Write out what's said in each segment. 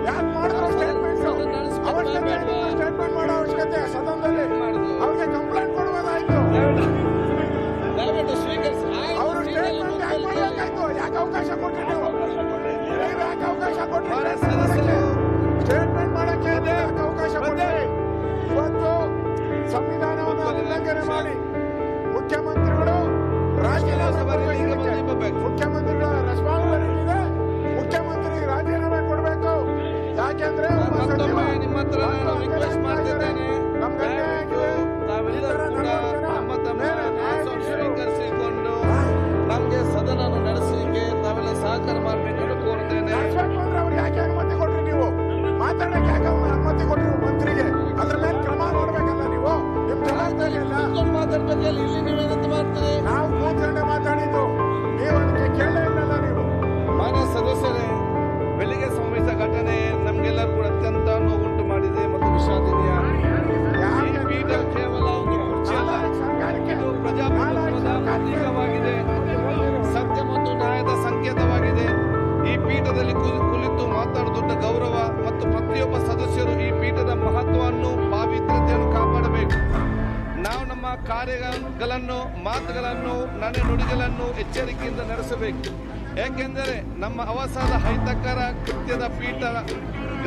ಯಾಕೆ ಮಾಡಿದ್ರು ಸ್ಟೇಟ್ಮೆಂಟ್ ಮಾಡೋ ಅವಶ್ಯಕತೆ ಸದನದಲ್ಲಿ ಅವ್ರಿಗೆ ಕಂಪ್ಲೇಂಟ್ ಕೊಡ್ಬೋದಾಯ್ತು. ಅವರು ಸ್ಟೇಟ್ಮೆಂಟ್ ಯಾಕೆ ಮಾಡಬೇಕಾಯ್ತು? ಯಾಕೆ ಅವಕಾಶ ಕೊಟ್ರಿ ನೀವು? ಯಾಕೆ ಅವಕಾಶ ಕೊಟ್ರಿ? ಸ್ಟೇಟ್ಮೆಂಟ್ ಮಾಡಕ್ಕೆ ಯಾಕೆ ಅವಕಾಶ ಕೊಟ್ರಿ? ಇವತ್ತು ಸಂವಿಧಾನವನ್ನು ಉಲ್ಲಂಘನೆ ಮಾಡಿ ಮುಖ್ಯಮಂತ್ರಿಗಳು ರಾಜೀನಾಮೆ ಮುಖ್ಯಮಂತ್ರಿಗಳ ರೆಸ್ಪಾನ್ಸಿಬಿಲಿಟಿ ಇದೆ. ಮುಖ್ಯಮಂತ್ರಿ ರಾಜೀನಾಮೆ ಕೊಡಬೇಕು. ಯಾಕೆಂದ್ರೆ ನಿಮ್ಮ ಹತ್ರ ರಿಕ್ವೆಸ್ಟ್ ಮಾಡ್ತಿದ್ದೇನೆ, ತಾವೆಲ್ಲರೂ ಕೂಡ ನಮ್ಮ ತಮ್ಮ ಸ್ವೀಕರಿಸಿಕೊಂಡು ನಮಗೆ ಸದನ ನಡೆಸಲಿಕ್ಕೆ ತಾವೆಲ್ಲ ಸಹಕಾರ ಮಾಡಬೇಕೆಂದು ಕೋರ್ತೇನೆ. ಅವ್ರು ಯಾಕೆ ಅನುಮತಿ ಕೊಟ್ರಿ? ನೀವು ಮಾತಾಡಕ್ಕೆ ಯಾಕೆ ಅನುಮತಿ ಕೊಟ್ರಿ ಮಂತ್ರಿಗೆ? ಅದ್ರ ಮೇಲೆ ಕ್ರಮ ನೋಡ್ಬೇಕಲ್ಲ ನೀವು. ನಿಮ್ ಜವಾಬ್ದಾರಿ ಇಲ್ಲ. ಮಾತಾಡ್ಬೇಕಲ್ಲ, ಇಲ್ಲಿ ನೀವೇನಂತ ಮಾಡ್ತೀರಿ? ನಾವು ಕೂತ್ಕೊಂಡೆ ಮಾತಾಡಿದ್ದು, ನೀವು ಅದಕ್ಕೆ ಕೇಳೇ ಇಲ್ಲಲ್ಲ. ನೀವು ಮಾನ್ಯ ಸದಸ್ಯರೇ, ಬೆಳಿಗ್ಗೆ ಸಂಭವಿಸಿದ ಘಟನೆ ನಮ್ಗೆಲ್ಲರೂ ಕೂಡ ಅತ್ಯಂತ ನೋವುಂಟು ಮಾಡಿದೆ ಮತ್ತು ವಿಷಾದನೀಯ. ಪೀಠ ಕೇವಲ ಒಂದು ಕುರ್ಚಿ ಅಲ್ಲ, ಇದು ಪ್ರಜಾಪ್ರಭುತ್ವದ ಪ್ರತೀಕವಾಗಿದೆ, ಸತ್ಯ ಮತ್ತು ನ್ಯಾಯದ ಸಂಕೇತವಾಗಿದೆ. ಈ ಪೀಠದಲ್ಲಿ ಕುಳಿತು ಮಾತಾಡುವ ದೊಡ್ಡ ಗೌರವ ಮತ್ತು ಪ್ರತಿಯೊಬ್ಬ ಸದಸ್ಯರು ಈ ಪೀಠದ ಮಹತ್ವವನ್ನು ಪಾವಿತ್ರ್ಯತೆಯನ್ನು ಕಾಪಾಡಬೇಕು. ನಾವು ನಮ್ಮ ಕಾರ್ಯಗಳನ್ನು ಮಾತುಗಳನ್ನು ನಡೆನುಡಿಗಳನ್ನು ಎಚ್ಚರಿಕೆಯಿಂದ ನಡೆಸಬೇಕು. ಏಕೆಂದರೆ ನಮ್ಮ ಅವಸರದ ಅಹಿತಕರ ಕೃತ್ಯದ ಪೀಠ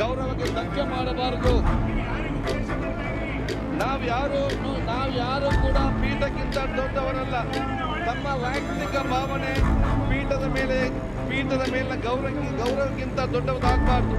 ಗೌರವಕ್ಕೆ ಧಕ್ಕೆ ಮಾಡಬಾರದು. ನಾವ್ಯಾರು ಕೂಡ ಪೀಠಕ್ಕಿಂತ ದೊಡ್ಡವರಲ್ಲ. ತಮ್ಮ ವೈಯಕ್ತಿಕ ಭಾವನೆ ಪೀಠದ ಮೇಲಿನ ಗೌರವಕ್ಕಿಂತ ದೊಡ್ಡದಾಗಬಾರ್ದು.